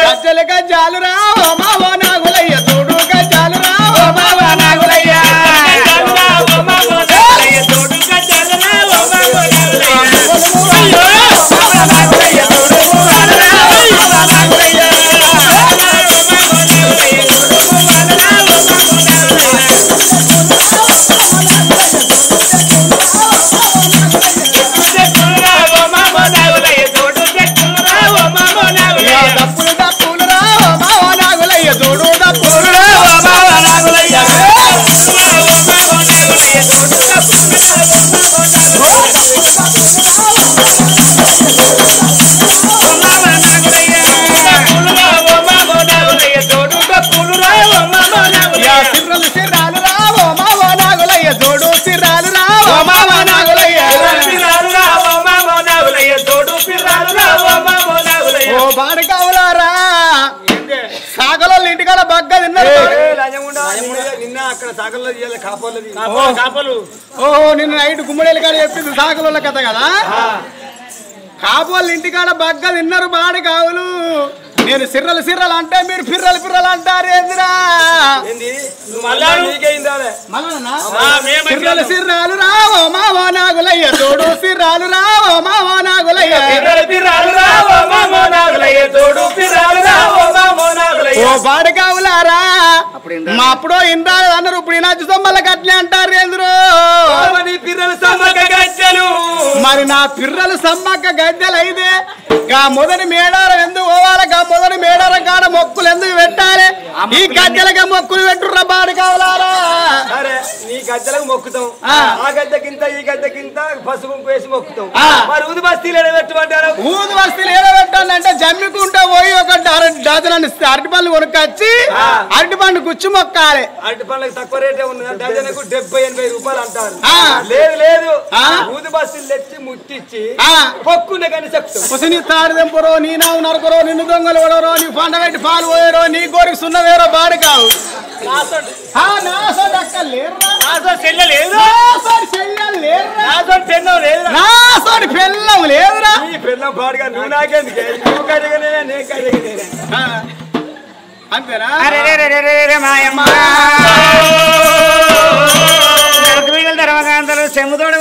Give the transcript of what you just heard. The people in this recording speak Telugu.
గజ్జలు గజ్జాలు రా ఓ మావో నాగులయ్య చూడు గజ్జాలు రా ఓ మావో నాగులయ్య నిన్న నైట్ గుమ్మడేలు కాడ చెప్పింది సాగల కథ కదా కాపోళ్ళు ఇంటికాడ బగ్గ తిన్నారు బాడి కావులు నేను సిర్రలు సిర్రలు అంటే మీరు పిర్రలు పిర్రలు అంటారు ఏందిరా సిర్రలు సిర్రాలు రావో మావో నాగులయ్య తోడు సిర్రాలు రావో మావో నాగులయ్య ఓ బాడి కావులారా మా అప్పుడో ఇంద్రాలు అన్నారు ఇప్పుడు ఈనాచి సొమ్మలకి అట్లే అంటారు ఏంద్రు మరి నా పిర్రలు సమ్మక్క గద్దెలు అయితే గా మొదటి మేడారం ఎందుకు పోవాలి గా మొదటి మేడారం కాడ మొక్కులు ఎందుకు పెట్టాలి ఈ గద్దెలకి మొక్కులు పెట్టుర్రా బాడి కావాలా నీ గద్దెలకు మొక్కుతాం ఆ గద్దెకింత ఈ గద్దెకింత పసుపు వేసి మొక్కుతాం మరి ఊది బస్తీలు ఎడబెట్టమంటారు ఊది బస్తీలు ఎడబెట్టాలంటే జమ్మికుంటా పోయి ఒక డజన్ అరటి పండ్లు కొనుక్కొచ్చి అరటి పండు గుచ్చి మొక్కాలి అరటి పండ్లకు తక్కువ రేటే ఉన్నది డజన్కు 70-80 రూపాయలు అంటారు లేదు లేదు ఊది బస్తీలు తెచ్చి ముట్టించి పొక్కునే కానీ చెప్తాం నీ తాడు తెంపరో నీ నావు నరకరో నిన్ను దొంగలు పడరో నీ పండ పెట్టి పాలు పోయారో నీ కోరికి సున్నవేరో బాడి కావు పెళ్ళం లేదురా పెళ్ళం పాడుగా నువ్వు నాకేందుకే నువ్వు కడిగనే నేను కడిగనే అంతేనా చెమ్ముతోడు